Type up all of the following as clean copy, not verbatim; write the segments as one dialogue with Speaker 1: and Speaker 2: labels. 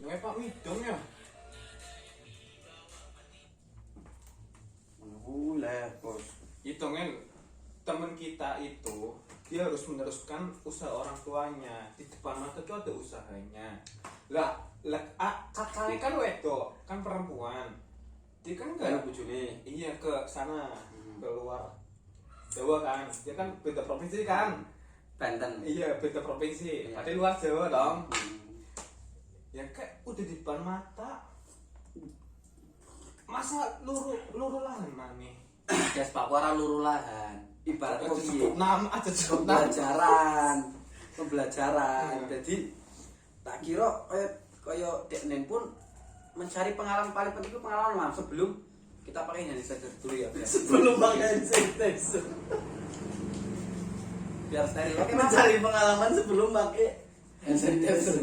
Speaker 1: Nggak Pak Widong ya.
Speaker 2: Boleh bos.
Speaker 1: Itu kan teman kita itu dia harus meneruskan usaha orang tuanya. Di depan mata tuh ada usahanya. Lah kakaknya kan wedok, kan perempuan. Dia kan
Speaker 2: Kayak
Speaker 1: enggak
Speaker 2: bojone.
Speaker 1: iya ke sana, ke luar Jawa kan. Dia kan beda provinsi kan.
Speaker 2: Banten.
Speaker 1: Iya, beda provinsi.
Speaker 2: Iya.
Speaker 1: Ada luar Jawa dong. Ya kayak udah di depan mata. Masa luru lahan mana?
Speaker 2: Gas Pak ora luru lahan. Ibarat kok piye?
Speaker 1: Nama aja cukup nama.
Speaker 2: Pembelajaran. Jadi tak kira kaya deknen pun mencari pengalaman paling penting itu pengalaman Mam sebelum kita pakai hand sanitizer dulu ya.
Speaker 3: Sebelum pakai hand sanitizer.
Speaker 2: Biar steril. Oke,
Speaker 3: Mencari pengalaman sebelum pakai hand sanitizer.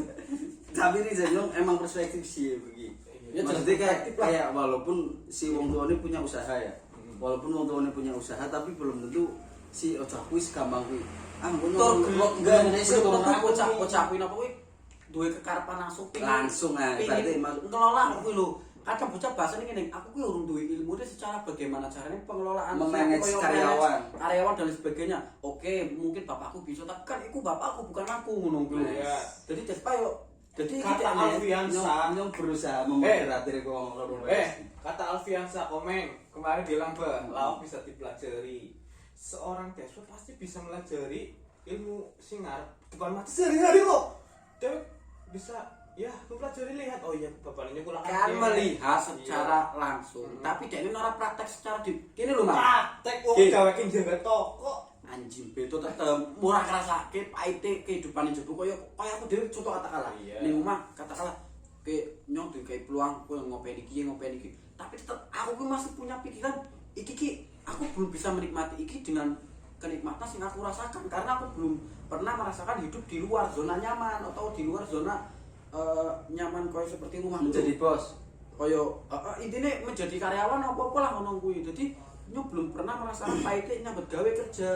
Speaker 2: Tapi ini jadi emang perspektif sih begini. Ya maksudnya kayak walaupun si wong tuane punya usaha ya. Walaupun wong tuane punya usaha tapi belum tentu si ocah kuwi segampang kuwi. Ah ngono enggak Indonesia ocah kuwi napa kuwi duwe kekarepan langsung berarti ngelola kuwi lho. Kadang bocah bahasane ngene, aku kuwi urung duwe ilmune secara bagaimana caranya pengelolaan
Speaker 3: memanage
Speaker 2: karyawan dan sebagainya. Oke, mungkin bapakku bisa, tapi kan iku bapakku bukan aku ngono kuwi lho.
Speaker 1: Iya.
Speaker 2: Jadi despayo jadi
Speaker 1: Kata Alfiansa
Speaker 2: yang berusaha memoderasi ngomong.
Speaker 1: Kata Alfiansa Komeng kemarin bilang bahwa bisa dipelajari. Seorang deswa pasti bisa melajari ilmu singar depan mata sehari-hari kok. Dia bisa ya mempelajari lihat oh iya bapaknya kurang
Speaker 2: kan melihat secara langsung tapi dia ini ora praktek secara di kene lho Mas.
Speaker 1: Praktek wong gawekin jaga toko.
Speaker 2: Anjing beto tetep murah ngrasake pahite kehidupan hidup kaya aku dhewe contoh katakanlah ning omah katakanlah ke nyong duwe kayak peluang koyo ngopeni iki tapi tetep aku kuwi masih punya pikiran iki aku belum bisa menikmati iki dengan kenikmatan sing aku rasakan karena aku belum pernah merasakan hidup di luar zona nyaman atau di luar zona nyaman koyo seperti rumah
Speaker 3: menjadi bos.
Speaker 2: Koyo intine menjadi karyawan apa-apa lah ngono kuwi. Dadi nyong belum pernah merasakan pahite nyambut gawe kerja.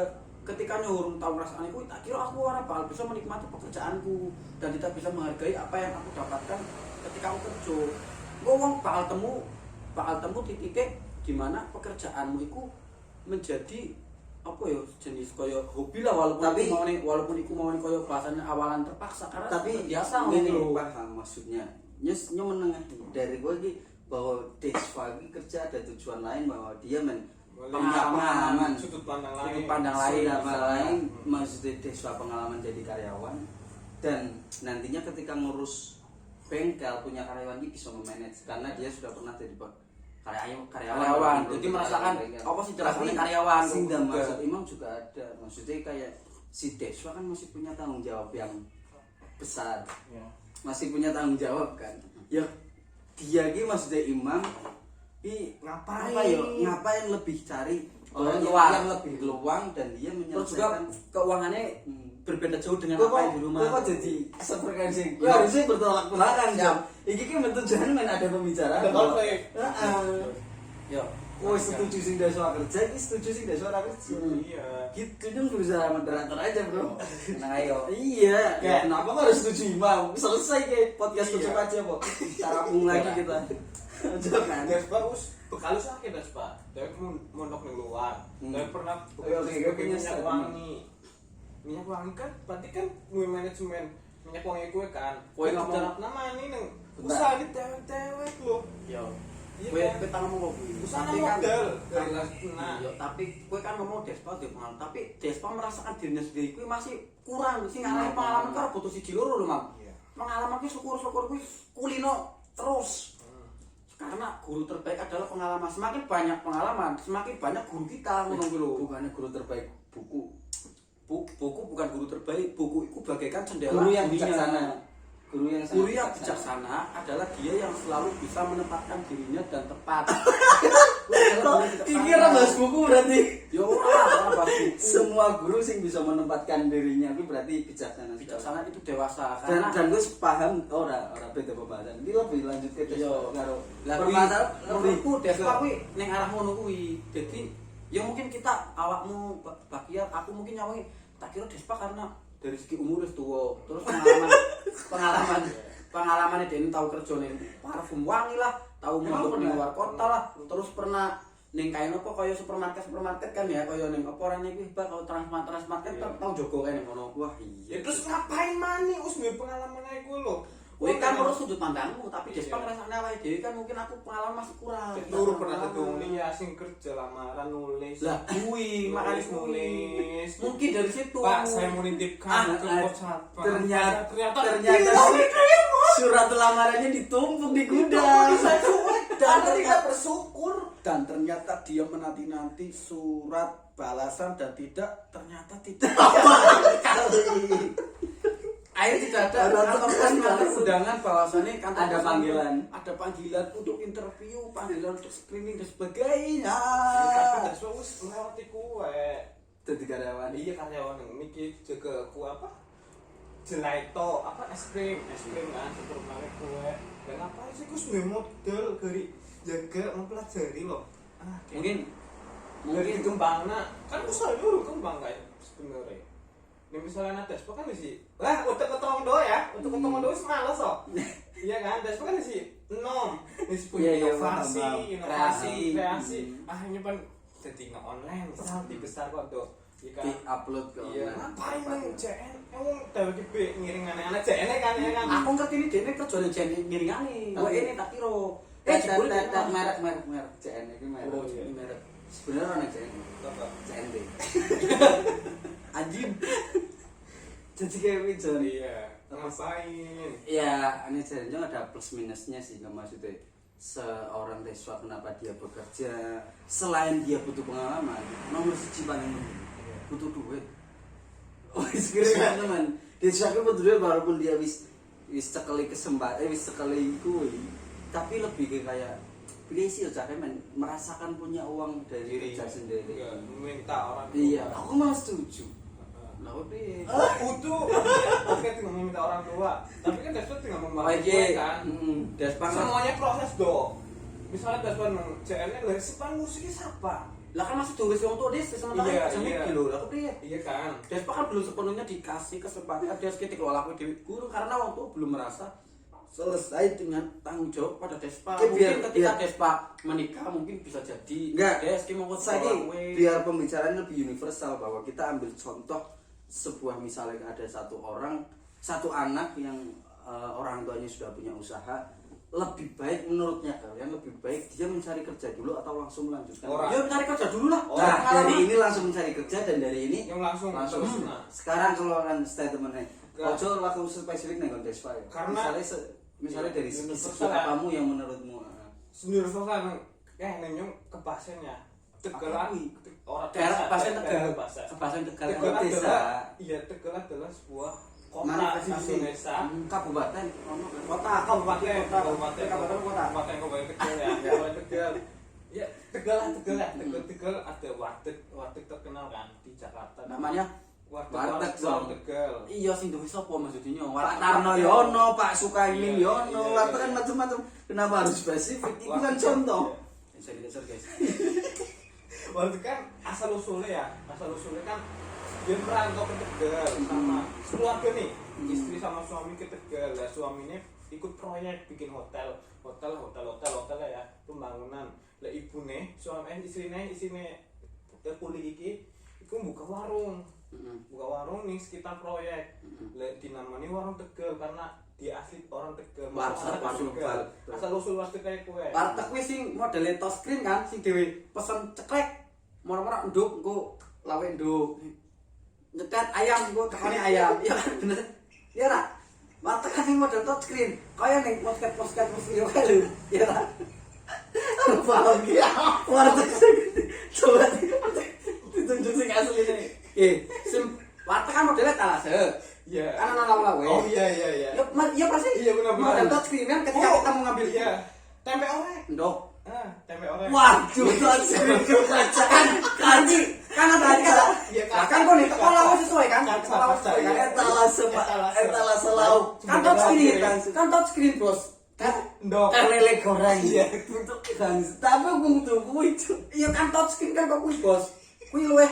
Speaker 2: Ketika nyurung tau ngrasakane kuwi tak kira aku ora bakal bisa menikmati pekerjaanku dan tidak bisa menghargai apa yang aku dapatkan ketika aku kerja. Engko wong bakal temu titik di mana pekerjaanmu iku menjadi apa ya jenis koyo hobi lah walaupun iku mau koyo bahasanya awalan terpaksa karena
Speaker 3: tapi
Speaker 2: biasa
Speaker 3: ini
Speaker 2: ngono
Speaker 3: paham maksudnya. Nyes menengah dari gue iki bahwa Deswa ini kerja ada tujuan lain bahwa dia pengalaman
Speaker 1: sudut pandang
Speaker 3: lain maksudnya Deswa pengalaman jadi karyawan dan nantinya ketika ngurus bengkel punya karyawan ini bisa memanage karena dia sudah pernah jadi
Speaker 2: karyawan. Jadi merasakan apa sih rasanya karyawan.
Speaker 3: Sing dan maksud Imam juga ada. Maksudnya kayak si Deswa kan masih punya tanggung jawab yang besar.
Speaker 1: Ya.
Speaker 3: Masih punya tanggung jawab kan. Ya dia iki maksudnya Imam ngapain lebih cari orang yang lebih luang dan dia menyelesaikan
Speaker 2: keuangannya berbeda jauh dengan apa yang di rumah.
Speaker 3: Kok jadi sefrekuensi? Ya harusnya bertolak belakang jam. Iki kan bentuk jangan ada pembicaraan.
Speaker 1: Ada konflik.
Speaker 2: Yo,
Speaker 3: setuju sing Deswa kerja, iki setuju sing Deswa ora kerja.
Speaker 1: Iya.
Speaker 3: Gitu dong berusaha moderator aja, Bro.
Speaker 2: Nah ayo.
Speaker 3: Iya, kenapa kok harus setuju Imam? Selesai kayak podcast tutup aja, kok. Carapung lagi kita.
Speaker 1: Jangan. Despa bekal sakit Despa. Tapi mondok ning luar. Tapi pernah minyak wangi. Minyak wangi kan berarti kan duwe manajemen minyak wangi kue kan.
Speaker 2: Kowe ngomong
Speaker 1: nama ini nang usaha di tewek lho.
Speaker 2: Yo.
Speaker 1: Iya
Speaker 2: Kowe
Speaker 1: kan?
Speaker 2: kita ngomong kuwi.
Speaker 1: Usaha
Speaker 2: Tapi kan
Speaker 1: modal dari nah.
Speaker 2: Yo, tapi kowe kan ngomong Despa di pengalaman, tapi Despa merasakan dirinya sendiri kuwi masih kurang sing ngalami pengalaman karo butuh siji loro lho, Mam.
Speaker 1: Iya.
Speaker 2: Pengalaman kuwi syukur-syukur kuwi kulino terus. Karena guru terbaik adalah pengalaman. Semakin banyak pengalaman, semakin banyak guru kita ngono kuwi lho.
Speaker 3: Bukannya guru terbaik buku.
Speaker 2: Buku bukan guru terbaik, buku itu bagaikan jendela
Speaker 3: Guru yang
Speaker 2: dunia.
Speaker 3: bijaksana.
Speaker 2: Guru yang bijaksana adalah dia yang selalu bisa menempatkan dirinya dan tepat.
Speaker 3: Ini ora bahas buku berarti.
Speaker 2: Yo ora bahas buku.
Speaker 3: Semua guru sing bisa menempatkan dirinya itu berarti bijaksana.
Speaker 2: Bijaksana itu dewasa
Speaker 3: Dan gue paham ora beda pembahasan. Ini lebih lanjut ke
Speaker 2: yo
Speaker 3: karo
Speaker 2: menurutku Despa kuwi ning arah ngono kuwi. Jadi ya mungkin kita awakmu bagian aku mungkin nyawangi tak kira Despa karena dari segi umur wis tuwa terus pengalaman pengalamannya dia tahu kerja ning parfum wangi lah, tahu
Speaker 3: Emang
Speaker 2: mondok ning
Speaker 3: pernah?
Speaker 2: luar kota lah, terus pernah ning kain apa kaya supermarket kan ya, kaya ning apa ora iki bak kaya transmart kan
Speaker 1: Iya.
Speaker 2: tau jogo kae ning ngono.
Speaker 3: Wah
Speaker 1: Ya
Speaker 3: iya.
Speaker 1: terus ngapain mani us duwe pengalaman ae gue lho.
Speaker 2: Kowe kan urus sudut pandangmu, tapi
Speaker 1: Iya.
Speaker 2: Despa ngrasakne awake dhewe kan mungkin aku pengalaman masih kurang.
Speaker 1: Turu pernah ketemu dia sing kerja lamaran nulis.
Speaker 2: Lah kuwi makane
Speaker 1: nulis.
Speaker 2: mungkin dari situ.
Speaker 1: Pak, saya mau nitipkan ke pos satpam.
Speaker 3: Ternyata surat lamarannya ditumpuk di gudang.
Speaker 2: dan tidak bersyukur dan ternyata dia menanti-nanti surat balasan dan ternyata tidak
Speaker 3: Kali.
Speaker 2: air tidak ada
Speaker 3: Ada
Speaker 2: atau
Speaker 3: tekan,
Speaker 2: ada
Speaker 3: Mas.
Speaker 2: undangan bahwasannya kantor
Speaker 3: Ada
Speaker 2: pesan
Speaker 3: panggilan.
Speaker 2: ada panggilan untuk interview, panggilan untuk screening dan sebagainya.
Speaker 1: Tapi dasar wis melewati kue.
Speaker 3: Jadi karyawan.
Speaker 1: Iya karyawan yang mikir jaga kue apa? Gelato, apa es krim kan supermarket kue. Dan apa sih gue sudah model dari jaga mempelajari loh.
Speaker 2: Mungkin
Speaker 1: Dari kembangna kan gue selalu kembang kayak sebenarnya. Ini misalnya ada Despo kan sih, lah untuk ketong do ya, untuk ketong do males loh. Iya kan, Despo kan sih nom, ini punya
Speaker 3: Iya, iya,
Speaker 1: inovasi,
Speaker 3: paham,
Speaker 1: inovasi,
Speaker 3: paham.
Speaker 1: kreasi. Ini kan jadi nggak online, misal di besar kok do.
Speaker 3: Di upload ke
Speaker 1: Iya,
Speaker 3: online.
Speaker 1: ngapain nang JN? Emang tiba-tiba ngiring aneh-aneh JN kan ya kan?
Speaker 2: aku ngerti ini dia kerjanya jadi ngiringane. Wah ini tak kira.
Speaker 3: Jebul
Speaker 2: jebul
Speaker 3: merek CN ini merek.
Speaker 1: Oh, iya.
Speaker 2: ini merek
Speaker 3: Sebenarnya orang CN. CND.
Speaker 2: anjing.
Speaker 3: Jadi kayak Wijon.
Speaker 1: Iya, ngapain?
Speaker 3: Ya, ini sebenarnya ada plus minusnya sih, nggak maksudnya seorang Deswa kenapa dia bekerja selain dia butuh pengalaman, nomor siji paling penting butuh duit. Oh, sekarang teman, Deswa kan butuh duit walaupun dia wis sekali kesempatan, wis sekali kuy, tapi lebih ke kayak pilih sih men merasakan punya uang dari kerja sendiri.
Speaker 1: Iya, minta orang tua.
Speaker 3: Iya, aku malah setuju.
Speaker 2: Lah oke.
Speaker 1: Butuh, oke tinggal meminta orang tua. Tapi kan Despo tinggal
Speaker 3: Oh
Speaker 1: membantu
Speaker 3: iya,
Speaker 1: kan.
Speaker 3: Despa
Speaker 1: Semuanya proses dong. Misalnya Despo nang JN-nya dari sipan musiknya siapa?
Speaker 2: Lah kan masih tulis wong tua desa sementara
Speaker 1: Iya,
Speaker 2: kerja
Speaker 1: iya.
Speaker 2: iki lho. Lah kepriye?
Speaker 1: Iya kan.
Speaker 2: Despa kan belum sepenuhnya dikasih kesempatan dia seketik kalau aku dewi guru karena waktu belum merasa selesai dengan tanggung jawab pada Despa.
Speaker 3: Oke,
Speaker 2: Mungkin
Speaker 3: biar-
Speaker 2: ketika
Speaker 3: biar-
Speaker 2: Despa menikah mungkin bisa jadi
Speaker 3: Enggak.
Speaker 2: Deski mau
Speaker 3: Saya biar pembicaraan lebih universal bahwa kita ambil contoh sebuah misalnya ada satu anak yang orang tuanya sudah punya usaha, lebih baik menurutnya kalian lebih baik dia mencari kerja dulu atau langsung melanjutkan.
Speaker 1: Orang.
Speaker 2: Ya cari kerja dulu lah.
Speaker 1: Oh,
Speaker 3: Nah,
Speaker 2: Pengalaman.
Speaker 3: dari ini langsung mencari kerja dan dari ini
Speaker 1: Yang langsung terus, nah.
Speaker 3: sekarang keluaran statementnya.
Speaker 1: Enggak.
Speaker 3: Ojo langsung spesifik nih Despa ya.
Speaker 1: Karena-
Speaker 3: misalnya dari segi
Speaker 1: Universal ya.
Speaker 3: kamu yang menurutmu
Speaker 1: Sendiri kan nenyong ke pasiennya. Tegalan orang
Speaker 2: Daerah pasien Tegal.
Speaker 1: bahasa.
Speaker 2: Pasien Tegal.
Speaker 1: Tegal
Speaker 3: desa.
Speaker 1: adalah iya Tegal adalah sebuah kota
Speaker 3: Manifestasi.
Speaker 1: Indonesia.
Speaker 3: kabupaten
Speaker 2: Kota,
Speaker 1: Kabupaten
Speaker 2: kabupaten
Speaker 1: kabupaten kecil ya. Kabupaten Tegal. Ya Tegal lah Tegal ya. Tegal ada warteg terkenal kan di Jakarta.
Speaker 2: Namanya
Speaker 3: Warteg,
Speaker 1: Warung
Speaker 3: Bang.
Speaker 1: Tegal.
Speaker 2: iya sing duwe sapa maksudnya?
Speaker 3: Pak Tarno Yono, Pak
Speaker 1: Iya,
Speaker 3: Sukaimin Yono,
Speaker 1: iya,
Speaker 3: warteg kan
Speaker 1: iya.
Speaker 3: macam-macam. Kenapa harus spesifik? Itu kan
Speaker 1: Warteg,
Speaker 3: contoh.
Speaker 2: Saya dikeser guys.
Speaker 1: Warteg kan asal usulnya kan dia merantau ke Tegal sama keluarga nih, istri sama suami ke Tegal. Ya suaminya ikut proyek bikin hotel ya, pembangunan. Lah ibune suami istrine kuliah iki iku buka warung nih sekitar proyek. Dinamani warung Tegal karena dia asli orang Tegal.
Speaker 2: Warteg,
Speaker 1: Tegal. Asal usul warteg kayak kue.
Speaker 2: Warteg kuwi sing modele touchscreen kan sing dhewe pesen ceklek. Moro-moro nduk engko lawe nduk. Nyetet ayam engko tekane ayam. Iya kan bener. Iya ra? Warteg kan sing model touchscreen. Kaya ning podcast musik kae lho. Iya ra?
Speaker 3: Bahagia. Warteg coba ditunjuk sing asli nih.
Speaker 2: Sim warteg kan modelnya talase.
Speaker 1: Iya.
Speaker 2: Kan ana lawe-lawe.
Speaker 1: Oh iya.
Speaker 2: Ya pasti.
Speaker 1: Iya, benar-benar.
Speaker 2: Model touchscreen kan ketika kita mau ngambil
Speaker 1: Iya. Tempe orek.
Speaker 2: nduk.
Speaker 1: Tempe orek.
Speaker 3: Waduh, touchscreen kebacaan.
Speaker 2: Kan ada kata.
Speaker 1: Iya,
Speaker 2: Kan kok nih teko lawas sesuai kan?
Speaker 1: Kan,
Speaker 2: Teko lawas sesuai kan?
Speaker 3: Etalase lauk.
Speaker 2: Kan touchscreen bos. Kan
Speaker 1: Ndok.
Speaker 3: Lele goreng.
Speaker 1: Iya.
Speaker 3: Untuk bang. Tapi aku tuh kuwi.
Speaker 2: iya kan touchscreen kan kok kuwi bos. Kuwi luweh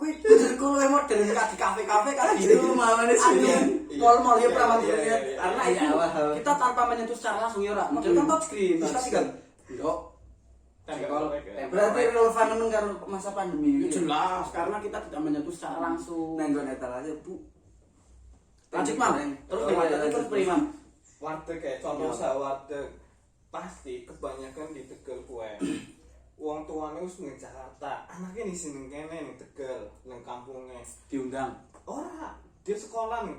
Speaker 2: Kuwi tujuanku luwih model di kafe-kafe kan
Speaker 3: Di
Speaker 2: gitu.
Speaker 3: rumah mana sih?
Speaker 2: Aduh,
Speaker 1: Iya.
Speaker 2: mall-mall ya
Speaker 1: Iya,
Speaker 2: perawan
Speaker 1: iya,
Speaker 2: dunia.
Speaker 1: iya, iya.
Speaker 2: Karena
Speaker 3: Iya,
Speaker 2: itu
Speaker 3: awal.
Speaker 2: kita tanpa menyentuh secara langsung ya ora. Model kan touchscreen, bisa sih kan. Yo,
Speaker 1: Tempel.
Speaker 3: Berarti relevan nemen karo masa pandemi
Speaker 2: ya
Speaker 3: ini.
Speaker 2: jelas karena kita tidak menyentuh secara langsung.
Speaker 3: Nang nggon etalase, Bu.
Speaker 2: Lanjut, Mam. Terus gimana? Terus prima.
Speaker 1: Warteg kayak contoh
Speaker 3: Iya.
Speaker 1: saya warteg pasti kebanyakan di Tegal kue. Wong tuane wis ning Jakarta, anaknya di sini kene ning Tegal, ning kampungnya.
Speaker 2: Diundang.
Speaker 1: Ora, dia sekolah ning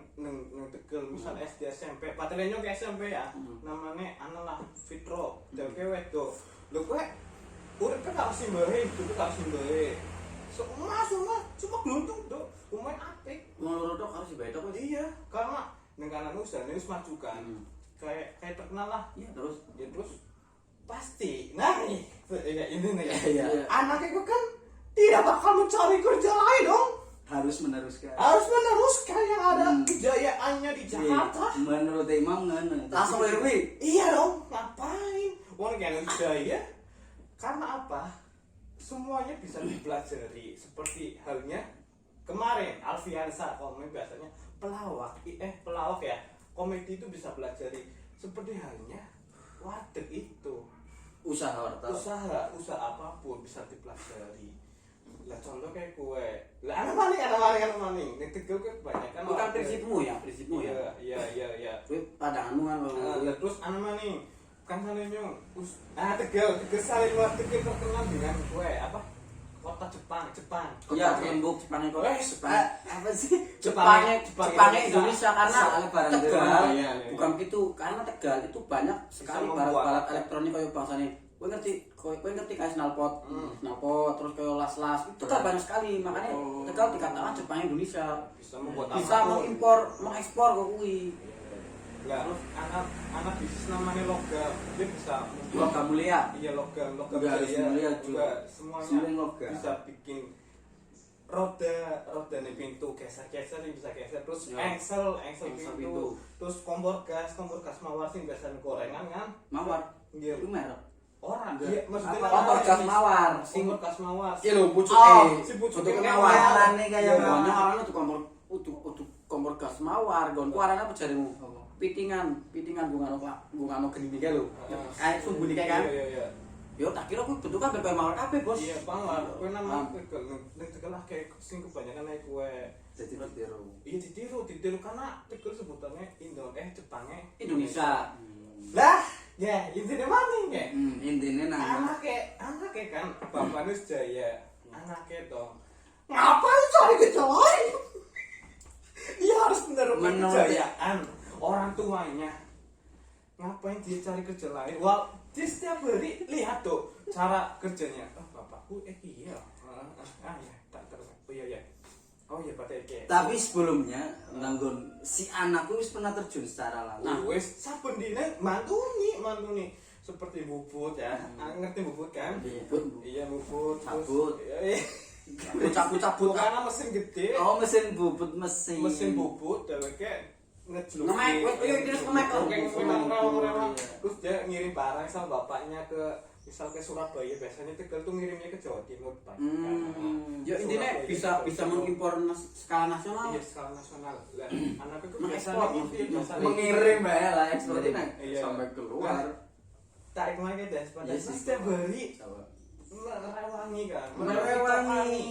Speaker 1: Tegal, misal SD SMP, patelenyo ke SMP ya. Namanya analah Fitro, dheweke wedok. Lho kowe urip kan harus simbahe, hidup harus simbahe. Cuma gluntung tuh, umay apik.
Speaker 2: Ngono tok harus dibayar tok.
Speaker 1: Iya, karena ning kanan usahane wis maju kan. Kayak terkenal lah.
Speaker 2: Iya, terus
Speaker 1: Ya terus pasti nah ini nih ya.
Speaker 3: Iya.
Speaker 1: Anaknya gue kan tidak bakal mencari kerja lain dong,
Speaker 3: Harus meneruskan.
Speaker 1: harus meneruskan yang ada kejayaannya di Jakarta.
Speaker 3: Menurut Imam ngono.
Speaker 2: langsung Lerwi.
Speaker 1: Iya dong, ngapain wong kayak jaya, karena apa, semuanya bisa dipelajari. Seperti halnya kemarin Alfiansa komedi, biasanya pelawak ya, komedi itu bisa pelajari. Seperti halnya warteg itu,
Speaker 3: Usaha warteg.
Speaker 1: usaha apapun bisa dipelajari. Lah contoh kayak kue, lah anak maning ini Tegal kue kebanyakan
Speaker 2: Bukan
Speaker 1: warteg.
Speaker 2: prinsipmu ya.
Speaker 1: Iya.
Speaker 2: Kuwi pandanganmu kan lho.
Speaker 1: Lah terus anak maning kan salingnya Tegal salin warteg itu terkenal dengan kue apa, kota Jepang.
Speaker 2: Iya, lembuk Jepang itu.
Speaker 3: Apa sih?
Speaker 2: Jepangnya Indonesia karena
Speaker 3: Soalnya barang
Speaker 2: Tegal.
Speaker 3: Tegal.
Speaker 1: Iya.
Speaker 2: Bukan gitu, karena Tegal itu banyak sekali
Speaker 1: membuat
Speaker 2: barat-barat
Speaker 1: apa?
Speaker 2: elektronik kayak bangsane. Kowe ngerti kayak knalpot, terus kayak las-las. Itu kan banyak sekali, makanya Tegal dikatakan Jepang Indonesia.
Speaker 1: Bisa membuat
Speaker 2: Bisa mengekspor kok kuwi.
Speaker 1: Lah anak bisnis namanya logam, dia bisa
Speaker 2: Logam mulia.
Speaker 1: iya logam
Speaker 3: Enggak harus
Speaker 1: jaya,
Speaker 3: mulia,
Speaker 1: juga
Speaker 3: Ju.
Speaker 1: semuanya
Speaker 3: Semuanya logam.
Speaker 1: bisa bikin roda nih pintu geser yang bisa geser, terus
Speaker 2: Ya.
Speaker 1: engsel
Speaker 2: Engsel
Speaker 1: pintu,
Speaker 2: pintu.
Speaker 1: terus kompor gas mawar sih biasanya gorengan kan.
Speaker 2: Mawar.
Speaker 1: Iya,
Speaker 2: Itu merek.
Speaker 1: orang
Speaker 3: Enggak.
Speaker 1: iya maksudnya
Speaker 2: Apa kompor gas mawar?
Speaker 1: kompor gas mawar
Speaker 2: Iya lho, pucuk
Speaker 1: si pucuk
Speaker 2: Untuk
Speaker 1: yang
Speaker 2: mawar.
Speaker 3: Warnane kayak
Speaker 1: Iya.
Speaker 2: Pokoknya awalnya tuh kompor gas mawar, gonku arane apa jarimu? Pitingan gue ngano geni kae lho. Kayak sumbu nih kan.
Speaker 1: Iya.
Speaker 2: Yo tak kira kuwi bentukan bebek mawar kabeh, Bos.
Speaker 1: Iya, mawar. Kowe nama Tegal, ning Tegal lah kayak sing kebanyakan naik kue.
Speaker 3: Jadi ditiru.
Speaker 1: Iya ditiru karena Tegal sebutannya Jepangnya
Speaker 2: Indonesia.
Speaker 1: Lah, ya intinya mana ya?
Speaker 3: Intine nang
Speaker 1: Anaknya kan bapaknya Jaya, anaknya dong. Ngapain cari kerja lain? Dia harus menerima
Speaker 3: Menurut-
Speaker 1: kejayaan orang tuanya. Ngapain dia cari kerja lain? Wah, dia setiap hari lihat tuh cara kerjanya. Oh, bapakku iya. Ya, tak terus. Oh iya, Pak Teke.
Speaker 3: Tapi sebelumnya nanggon si anakku wis pernah terjun secara langsung.
Speaker 1: Nah, wes saben dina mantuni seperti bubut ya. Ngerti bubut kan?
Speaker 2: Bubut.
Speaker 1: Iya, bubut.
Speaker 3: Cabut.
Speaker 2: Cabut.
Speaker 1: Karena mesin gede.
Speaker 3: Oh, mesin bubut mesin.
Speaker 1: Mesin bubut dheweke ngejluk.
Speaker 2: Ngemek, wes iya terus ngemek.
Speaker 1: Rewang. Terus dia ngirim barang sama bapaknya ke misal ke Surabaya, biasanya Tegal tuh ngirimnya ke Jawa Timur, Pak.
Speaker 2: Ya intinya bisa mengimpor skala nasional.
Speaker 1: Iya, skala nasional. Lah, anaknya tuh
Speaker 2: Mengekspor,
Speaker 1: biasanya
Speaker 2: maksudnya.
Speaker 1: biasanya
Speaker 3: Mengirim ya lah ekspornya nang
Speaker 1: Iya.
Speaker 3: sampai keluar.
Speaker 1: tarik lagi deh, padahal
Speaker 3: Yes,
Speaker 1: setiap hari
Speaker 3: Coba.
Speaker 1: merewangi kan,
Speaker 3: Merewangi.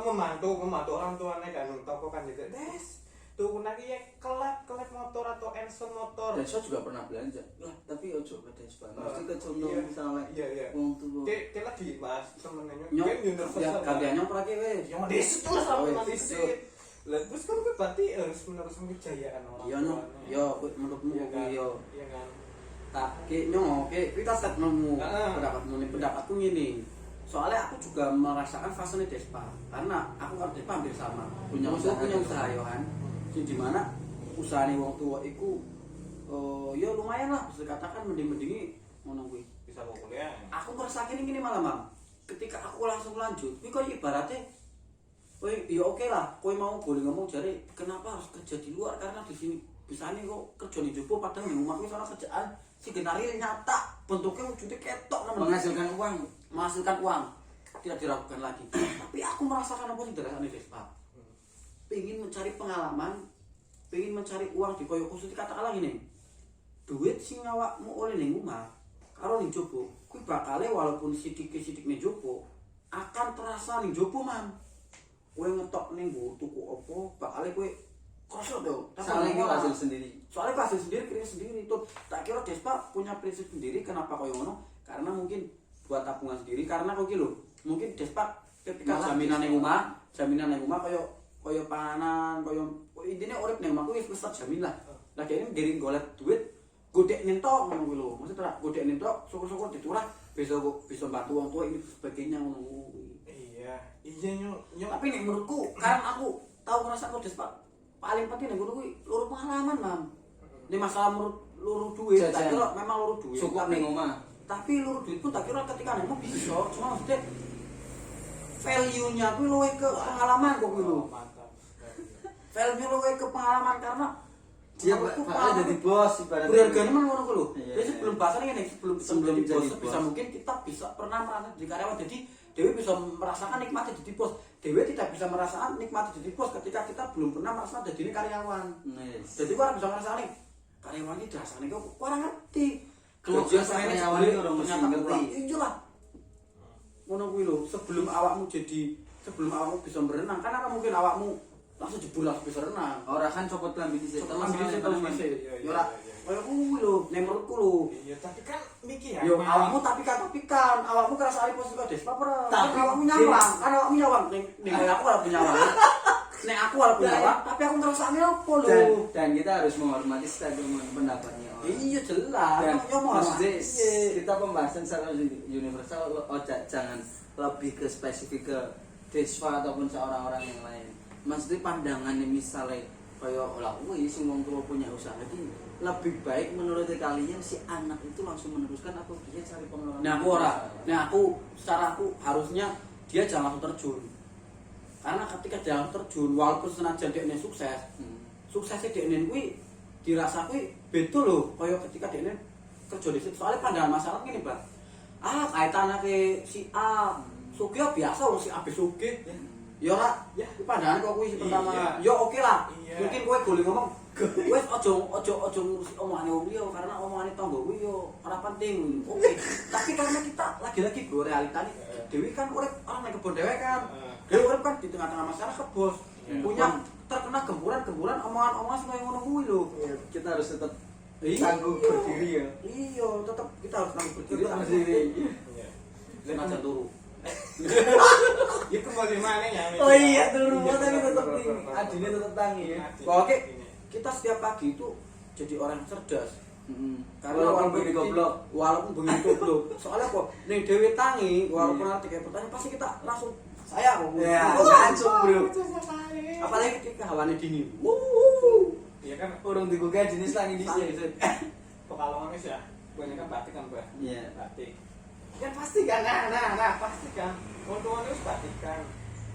Speaker 1: membantu orang tuanya kan, toko kan juga des tuh lagi ya kelap motor atau Enson motor.
Speaker 3: Dan saya juga pernah belanja. Lah, tapi ojo ke Despan. Mesti ke contoh
Speaker 1: Iya.
Speaker 3: misalnya
Speaker 1: Iya.
Speaker 3: wong tua.
Speaker 1: Dia lagi bahas temennya
Speaker 2: Nyok,
Speaker 1: game universal
Speaker 2: ya
Speaker 1: kan.
Speaker 2: gantian nyok lagi wes.
Speaker 1: Yang disit lah
Speaker 2: Oh,
Speaker 1: sama
Speaker 2: iya,
Speaker 1: disit.
Speaker 2: betul.
Speaker 1: Lah terus kan gue berarti harus meneruskan kejayaan orang
Speaker 2: Iya nyok, yo menurutmu
Speaker 1: Iya kan?
Speaker 2: yo.
Speaker 1: Iya kan.
Speaker 2: Tak nyok, kita set nemu
Speaker 1: Heeh.
Speaker 2: pendapatku gini. Soalnya aku juga merasakan fasenya Despa, karena aku kan Despa hampir sama. Punya usaha yo kan. Sing dimana usahane wong tua iku ya lumayan lah, bisa dikatakan mending-mendingi ngono kuwi.
Speaker 1: Bisa mau kuliah.
Speaker 2: Aku ngerasa gini malah Mam. Ketika aku langsung lanjut, kuwi koyo ibaratnya kowe ya oke lah, kowe mau boleh ngomong jare kenapa harus kerja di luar karena di sini bisane kok kerja di Jopo padahal ning omah kuwi sono kerjaan sing genari nyata, bentuknya wujudnya ketok nemen.
Speaker 3: Menghasilkan uang.
Speaker 2: Menghasilkan uang. tidak diragukan lagi. Tapi aku merasakan apa sih dirasani Despa. Pengen mencari pengalaman, pengen mencari uang di koyo khusus katakanlah gini. Duit sing awakmu oleh ning omah karo ning jopo, kuwi bakale walaupun sidik-sidik ning jopo akan terasa ning jopo, Man. Kowe ngetok ning tuku apa, bakale kowe krasa to.
Speaker 3: Soalnya itu hasil sendiri.
Speaker 2: Soalnya hasil sendiri, kira sendiri tuh. Tak kira Despa punya prinsip sendiri kenapa koyo ngono? Karena mungkin buat tabungan sendiri karena kok lho. Mungkin Despa ketika jaminan ning omah koyo panganan, koyo intine urip ning omah kuwi wis terjamin lah. Lah kene ngiring golek duit, godek nentok ngono kuwi lho. Maksud ora godek nentok, syukur-syukur diturah bisa bantu wong tua ini sebagainya ngono kuwi.
Speaker 1: Iya nyo.
Speaker 2: Tapi nek menurutku karena aku tahu ngerasa kok Despa paling penting nek ngono kuwi loro pengalaman, Mam. Ini masalah menurut loro duit, tak kira memang loro duit.
Speaker 3: Cukup ning omah.
Speaker 2: Tapi loro duit pun tak kira ketika nek mau bisa, cuma maksudnya value-nya kuwi luwih ke pengalaman kok kuwi lho.
Speaker 1: Mantap.
Speaker 2: Value luwih ke pengalaman karena
Speaker 3: Dia bakal jadi bos ibaratnya.
Speaker 2: berharganya mah ngono kuwi lho.
Speaker 3: Iya,
Speaker 2: Jadi sebelum bahasan ini sebelum
Speaker 3: jadi
Speaker 2: jadi bos
Speaker 3: bos.
Speaker 2: bisa mungkin kita bisa pernah merasa jadi karyawan. Jadi Dewi bisa merasakan nikmatnya jadi bos. Dewi tidak bisa merasakan nikmatnya jadi bos ketika kita belum pernah merasakan jadi karyawan.
Speaker 3: Nice.
Speaker 2: Jadi orang bisa merasakan karyawan ini rasanya kok kurang ngerti.
Speaker 3: Kerja sama karyawan itu orang mesti ngerti.
Speaker 2: Iya lah. Ngono kuwi lho, sebelum awakmu bisa berenang, kan apa mungkin awakmu langsung jebul langsung bisa renang.
Speaker 3: Ora kan copot lambi dhisik.
Speaker 2: Terus bisa.
Speaker 1: Iya.
Speaker 2: Ya ora kaya kuwi lho, nek menurutku lho.
Speaker 1: Iya, tapi kan mikir ya.
Speaker 2: Yo awakmu tapi kan awakmu kerasa posisi kok Despa ora.
Speaker 3: Tapi
Speaker 2: Awakmu nyawang, kan awakmu nyawang ning aku ora punya nyawang. Nek aku ora punya nyawang, tapi aku ngrasakne opo lho.
Speaker 3: Dan kita harus menghormati setiap pendapatnya orang.
Speaker 2: Iya jelas.
Speaker 3: Dan
Speaker 2: Yo mau
Speaker 3: maksudnya kita pembahasan secara universal jangan lebih ke spesifik ke Despa ataupun seorang-orang yang lain. Maksudnya pandangannya misalnya kayak lah wih sing wong tua punya usaha iki lebih baik menurut kalian si anak itu langsung meneruskan atau dia cari pengalaman.
Speaker 2: Nah aku ora. Nah secara aku harusnya dia jangan langsung terjun. Karena ketika dia langsung terjun walaupun senajan dia sukses, suksesnya dia kuwi dirasa kuwi beda lho kaya ketika dia kerja di situ. Soalnya pandangan masyarakat gini, Bang. Kaitannya ke si A sugih biasa wong si A sugih. Ya ora, pandangan kok kuwi pertama. Ya oke lah. Mungkin kowe golek ngomong wes ojo ngurusi omongane wong liya karena omongane tangga kuwi yo ora penting. Oke. Tapi karena kita lagi-lagi bro realitane Dewi kan urip orang nek kebon dhewe kan. Dewi urip kan di tengah-tengah masyarakat, Bos. Punya terkena gemburan omongan-omongan sing koyo ngono kuwi lho.
Speaker 3: Kita harus tetap tangguh berdiri ya.
Speaker 2: Iya, tetap kita harus tangguh berdiri.
Speaker 3: Tetap berdiri.
Speaker 1: Iya.
Speaker 2: Senajan turu.
Speaker 1: Ya kembali mana ya?
Speaker 3: Oh iya turu tapi tetap tinggi. Adine tetap tangi ya.
Speaker 2: Oke, kita setiap pagi itu jadi orang yang cerdas. Karena
Speaker 3: walaupun begini goblok.
Speaker 2: Walaupun begini goblok. Soalnya kok ning dhewe tangi, walaupun nanti kayak pertanyaan pasti kita langsung saya kok.
Speaker 3: Ya, langsung bro.
Speaker 2: Apalagi ketika hawane dingin.
Speaker 1: Iya kan
Speaker 3: Urung digugah jenis tangi dhisik.
Speaker 1: Pekalongan ya. Banyak kan batik kan, Mbak.
Speaker 3: Iya.
Speaker 1: Batik. Kan pasti kan, nah pasti kan. Untungan itu batik kan.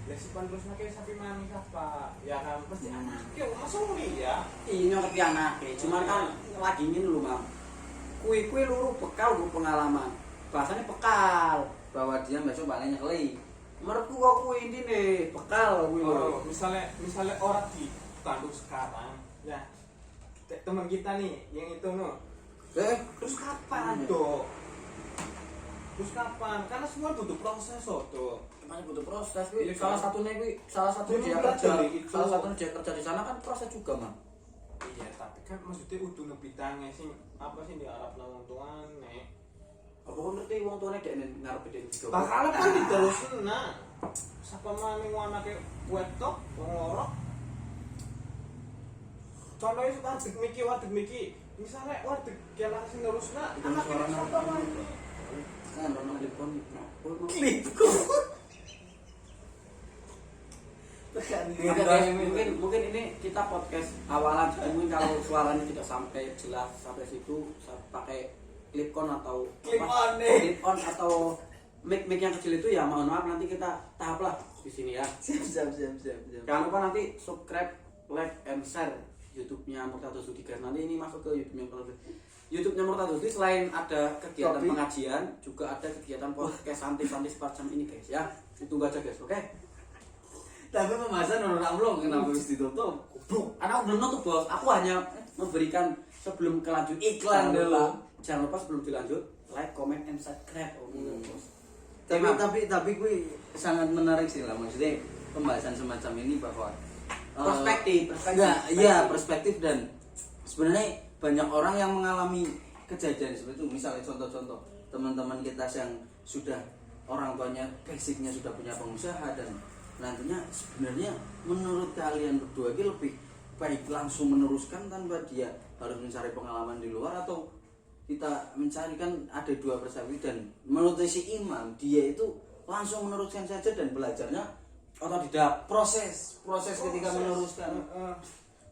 Speaker 1: Lesipan terus nakil sapi manis apa? Ya kan pasti anaknya, masuk ya.
Speaker 2: Iya ngerti anaknya, cuman kan lagi ingin lu Mam. Kui luru bekal gue pengalaman. Bahasanya bekal.
Speaker 3: Bahwa dia besok bakal nyekeli.
Speaker 2: Menurutku kok kui ini nih bekal kui
Speaker 1: Oh, misalnya orang di Bandung sekarang, ya teman kita nih yang itu no. Terus kapan dong? Terus kapan? Karena semua butuh proses tuh.
Speaker 2: Makanya butuh proses.
Speaker 1: Iya,
Speaker 2: Salah
Speaker 1: kan?
Speaker 2: satunya dia kerja. Salah satunya dia kerja di sana kan proses juga Mam.
Speaker 1: Iya, tapi kan maksudnya udah nebitangnya sih apa sih di Arab nang tuan nek.
Speaker 2: Apa kok ngerti wong tuane dek ngarep dek juga.
Speaker 1: Bakal kan diterusin nah. Sapa maning anake wetok wong loro. Contohnya wadeg miki. Misalnya wadeg kena sing nerusna, anak ini sapa maning.
Speaker 2: Kan ono telepon. Mungkin ini kita podcast awalan mungkin kalau suaranya tidak sampai jelas sampai situ pakai clip on atau clip on atau mic yang kecil itu ya mohon maaf nanti kita tahap lah di sini ya.
Speaker 3: Siap.
Speaker 2: Jangan lupa nanti subscribe, like, and share YouTube-nya Murtado Sudi guys. Nanti ini masuk ke YouTube-nya Murtado Sudi selain ada kegiatan pengajian juga ada kegiatan podcast santai-santai semacam ini guys ya. Ditunggu aja guys, oke?
Speaker 3: Tapi pembahasan orang amlong kenapa harus ditutup?
Speaker 2: Karena aku belum nutup bos, aku hanya memberikan sebelum kelanjut
Speaker 3: Iklan dulu.
Speaker 2: Jangan lupa sebelum dilanjut like, comment, and subscribe. Bos.
Speaker 3: Tapi gue sangat menarik sih lah, maksudnya pembahasan semacam ini bahwa
Speaker 2: Perspektif.
Speaker 3: perspektif dan sebenarnya banyak orang yang mengalami kejadian seperti itu. Misalnya contoh-contoh teman-teman kita yang sudah orang tuanya basicnya sudah punya pengusaha dan nantinya sebenarnya menurut kalian berdua ini lebih baik langsung meneruskan tanpa dia harus mencari pengalaman di luar atau kita mencarikan ada dua perspektif dan menurut si Imam dia itu langsung meneruskan saja dan belajarnya
Speaker 2: Otodidak.
Speaker 3: proses ketika meneruskan.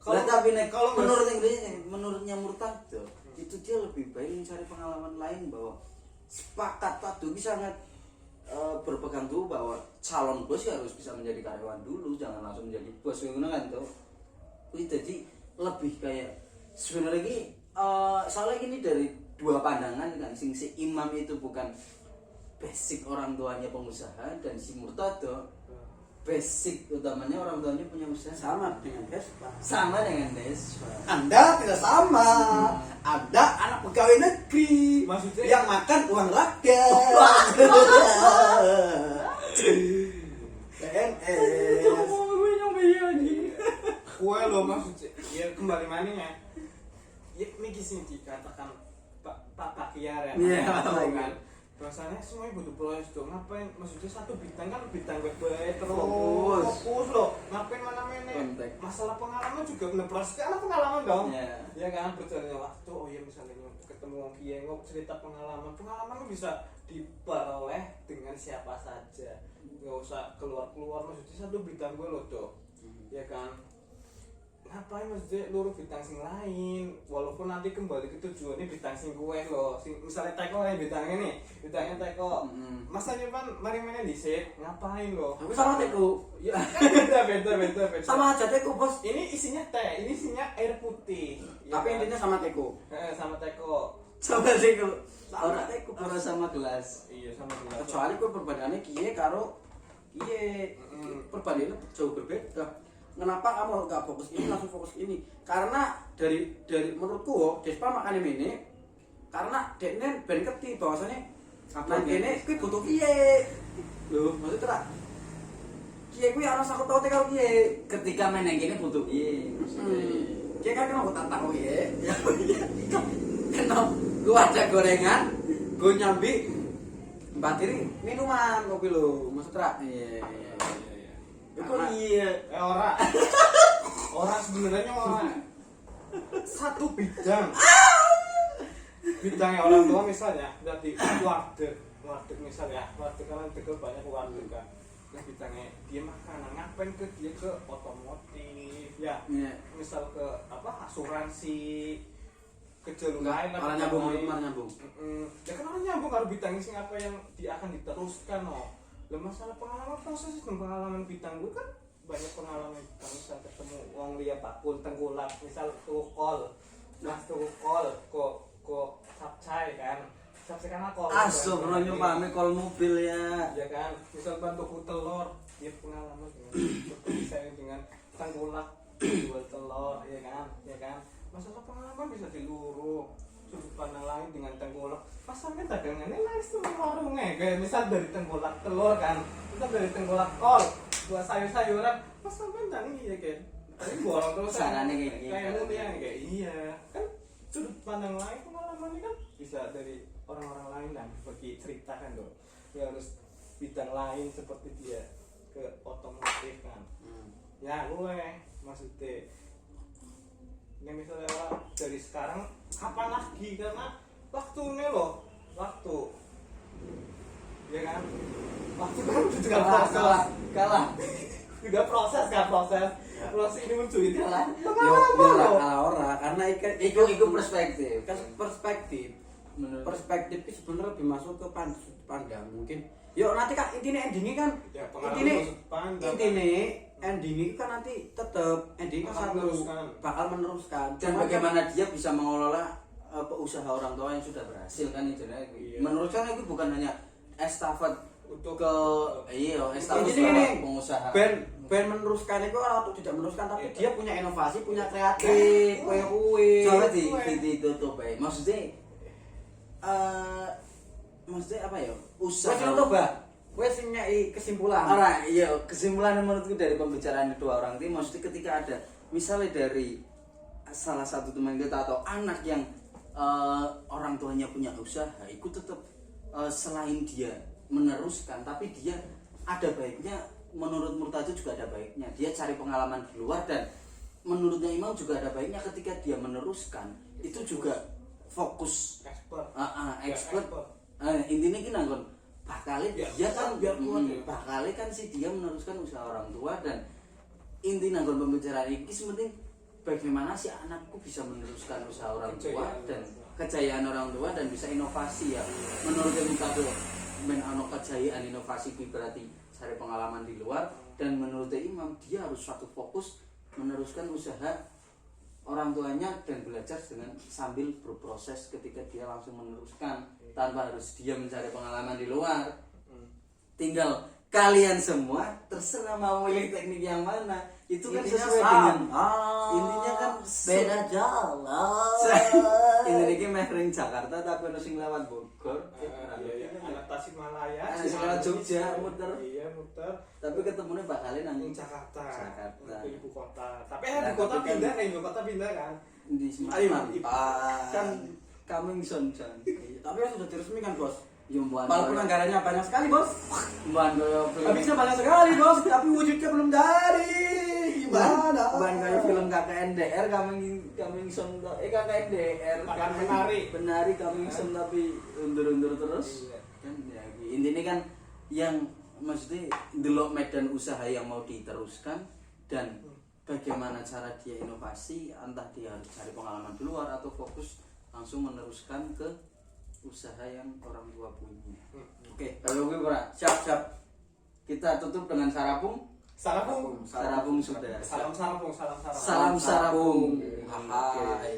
Speaker 1: Kalau
Speaker 3: Tapi
Speaker 1: kalau
Speaker 3: menurut Inggrisnya, menurutnya Murtado itu dia lebih baik mencari pengalaman lain bahwa sepakat Pak Duki sangat berpegang teguh bahwa calon bos ya harus bisa menjadi karyawan dulu, jangan langsung menjadi bos ngono kan tuh. Jadi lebih kayak sebenarnya ini soalnya gini dari dua pandangan kan si Imam itu bukan basic orang tuanya pengusaha dan si Murtado basic utamanya orang tuanya punya usaha
Speaker 2: Sama dengan Vespa.
Speaker 3: sama dengan Desva.
Speaker 2: Anda tidak sama. Anda anak pegawai negeri.
Speaker 1: Maksudnya?
Speaker 2: Yang makan uang rakyat. PNS.
Speaker 1: Kue lo maksudnya ya kembali mana ya? Ya ini sih dikatakan Pak Kiar ya.
Speaker 3: Iya,
Speaker 1: tahu
Speaker 3: Pak
Speaker 1: kan. Rasanya semuanya butuh proses dong. Ngapain? Maksudnya satu bidang kan bidang baik terus
Speaker 3: Fokus.
Speaker 1: fokus loh. Ngapain mana-mana?
Speaker 3: Konteks.
Speaker 1: Masalah pengalaman juga bener proses karena pengalaman dong.
Speaker 3: Iya.
Speaker 1: Ya kan berjalannya waktu. Oh iya misalnya ketemu orang Kiai cerita pengalaman lu bisa diperoleh dengan siapa saja. Nggak usah keluar maksudnya satu bidang gue loh tuh. Ya kan? Ngapain maksudnya luruh bintang sing lain walaupun nanti kembali ke tujuannya bintang sing gue loh sing, misalnya teko nih bintangnya nih bintangnya teko masa nyoban mari mainnya di set ngapain loh
Speaker 2: Tapi sama Teku.
Speaker 1: ya kan beda
Speaker 2: Sama aja Teku bos.
Speaker 1: ini isinya teh ini isinya air putih ya
Speaker 2: Tapi
Speaker 1: kan?
Speaker 2: intinya sama Teku.
Speaker 1: Sama teko
Speaker 2: Sama Teku.
Speaker 3: Orang orang sama gelas.
Speaker 1: iya sama gelas
Speaker 2: Kecuali kok perbedaannya Kie karo Kie. Perbedaannya jauh berbeda. Kenapa kamu gak fokus ini langsung fokus ini? Karena dari menurutku Despa makannya ini karena dekne ben ngerti bahwasanya nang kene kuwi butuh Kie. Lho, maksudnya tak Kie kuwi ana sakut taute karo Kie.
Speaker 3: Ketika main yang gini butuh iya.
Speaker 2: Kie kan kenapa tak tahu Kie? Kenapa gua ada gorengan, gua nyambi batiri minuman kopi lo, maksudnya iya. Itu iya.
Speaker 1: Orang sebenarnya orang satu bidangnya orang tua misalnya berarti warteg misalnya warteg kan tegal banyak warteg kan nah bidangnya dia makanan ngapain ke dia ke otomotif ya misal ke apa asuransi ke jalur lain
Speaker 2: Malah nyambung.
Speaker 1: ya kan orang nyambung kalau bidangnya sing apa yang dia akan diteruskan loh. Lah masalah pengalaman proses dan pengalaman bidang gue kan banyak pengalaman bidang misal ketemu wong liya bakul tengkulak misal tukol mas tukol kok capcay kan capcay kan alkohol
Speaker 3: Bro nyupame kol mobil ya.
Speaker 1: ya kan misal bantu telur dia pengalaman saya dengan tengkulak jual telur ya kan masalah pengalaman bisa diluruh sudut pandang lain dengan tengkulak pasarnya dagangannya laris tuh warungnya kayak misal dari tengkulak telur kan misal dari tengkulak kol buat sayur-sayuran pasarnya dan iya kan tapi borong terus
Speaker 3: Sarane kayak
Speaker 1: mulia kayak iya kan sudut pandang lain pengalaman ini kan bisa dari orang-orang lain dan bagi cerita kan tuh ya harus bidang lain seperti dia ke otomotif kan ya gue maksudnya ini misalnya orang dari sekarang kapan lagi karena waktunya loh waktu ya kan waktu kan juga
Speaker 3: Kalah.
Speaker 1: juga proses ini muncul itu
Speaker 3: Kalah.
Speaker 1: pengalaman loh
Speaker 2: Kalah ora karena
Speaker 3: Iku perspektif.
Speaker 2: kan perspektif.
Speaker 3: Menurut
Speaker 2: Perspektif itu sebenarnya lebih masuk ke pandang mungkin. Yuk nanti kan intinya endingnya kan
Speaker 1: ya pengalaman
Speaker 2: intinya
Speaker 1: sudut pandang
Speaker 2: intinya endingnya kan nanti tetap endingnya
Speaker 1: Bakal
Speaker 2: satu
Speaker 1: meneruskan.
Speaker 2: bakal meneruskan.
Speaker 3: dan
Speaker 2: Cuma
Speaker 3: bagaimana dia bisa mengelola usaha orang tua yang sudah berhasil kan itu
Speaker 1: Iya.
Speaker 3: menurut saya itu bukan hanya estafet
Speaker 1: untuk
Speaker 3: ke iya establishment
Speaker 2: Ini gini,
Speaker 3: pengusaha.
Speaker 2: Ben meneruskan itu orang tuh tidak meneruskan tapi
Speaker 1: Iya.
Speaker 2: dia punya inovasi, punya kreatif, kue-kue.
Speaker 3: Coba ditutup ya. Maksudnya apa ya?
Speaker 2: Wes
Speaker 3: Usaha.
Speaker 2: ngono Bah. Wes sing nyai kesimpulan.
Speaker 3: Ora, iya kesimpulan menurutku dari pembicaraan dua orang ini maksudnya ketika ada misalnya dari salah satu teman kita atau anak yang orang tuanya punya usaha, itu tetap selain dia meneruskan, tapi dia ada baiknya menurut Murtajo juga ada baiknya dia cari pengalaman di luar dan menurutnya Imam juga ada baiknya ketika dia meneruskan itu juga fokus
Speaker 1: expert.
Speaker 3: expert.
Speaker 1: expert.
Speaker 3: Intinya gini kan bakal
Speaker 1: Biar
Speaker 3: dia kan
Speaker 1: biar kuat ya.
Speaker 3: bakal kan sih dia meneruskan usaha orang tua dan intinya kan pembicaraan ini penting bagaimana sih anakku bisa meneruskan usaha orang tua dan kejayaan orang tua dan bisa inovasi ya menurut Murtajo men ano kejayaan inovasi itu berarti cari pengalaman di luar dan menurut Imam dia harus satu fokus meneruskan usaha orang tuanya dan belajar dengan sambil berproses ketika dia langsung meneruskan tanpa harus dia mencari pengalaman di luar. Tinggal kalian semua terserah mau milih teknik yang mana itu kan
Speaker 2: Intinya
Speaker 3: sesuai
Speaker 2: sama.
Speaker 3: dengan intinya kan
Speaker 2: beda jalan.
Speaker 3: ini meh ring Jakarta tapi ono sing lewat Bogor
Speaker 1: Iya, anak Tasikmalaya.
Speaker 3: Anak sekolah Jogja muter
Speaker 1: Iya, muter.
Speaker 3: tapi ketemunya bakalnya nang
Speaker 1: Di Jakarta.
Speaker 3: Jakarta.
Speaker 1: Ke ibu kota. Tapi
Speaker 3: Nah,
Speaker 1: ibu kota
Speaker 3: tapi kan-
Speaker 1: pindah kan, ibu kota pindah kan.
Speaker 3: di
Speaker 2: Ayo,
Speaker 3: Semarang kan coming soon John
Speaker 2: Tapi kan sudah diresmikan, Bos.
Speaker 3: Yumbuan
Speaker 2: Walaupun anggarannya banyak sekali, Bos.
Speaker 3: Yumbuan koyo film
Speaker 2: Habisnya banyak sekali, Bos, tapi wujudnya belum jadi. Gimana?
Speaker 3: Yumbuan koyo film KKNDR coming soon KKNDR
Speaker 1: Makan penari.
Speaker 3: penari coming soon tapi undur-undur terus
Speaker 1: Iya.
Speaker 3: kan ya intinya kan yang maksudnya delok medan usaha yang mau diteruskan dan bagaimana cara dia inovasi entah dia harus cari pengalaman di luar atau fokus langsung meneruskan ke usaha yang orang tua punya. Oke, kalau gue pernah siap kita tutup dengan sarapung. Sarapung sudah.
Speaker 1: Salam sarapung.
Speaker 3: Salam sarapung.
Speaker 2: Hai.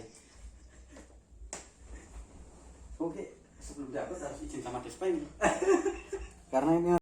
Speaker 3: Oke.
Speaker 2: Sebelum dapat harus izin sama Despa ini. Karena ini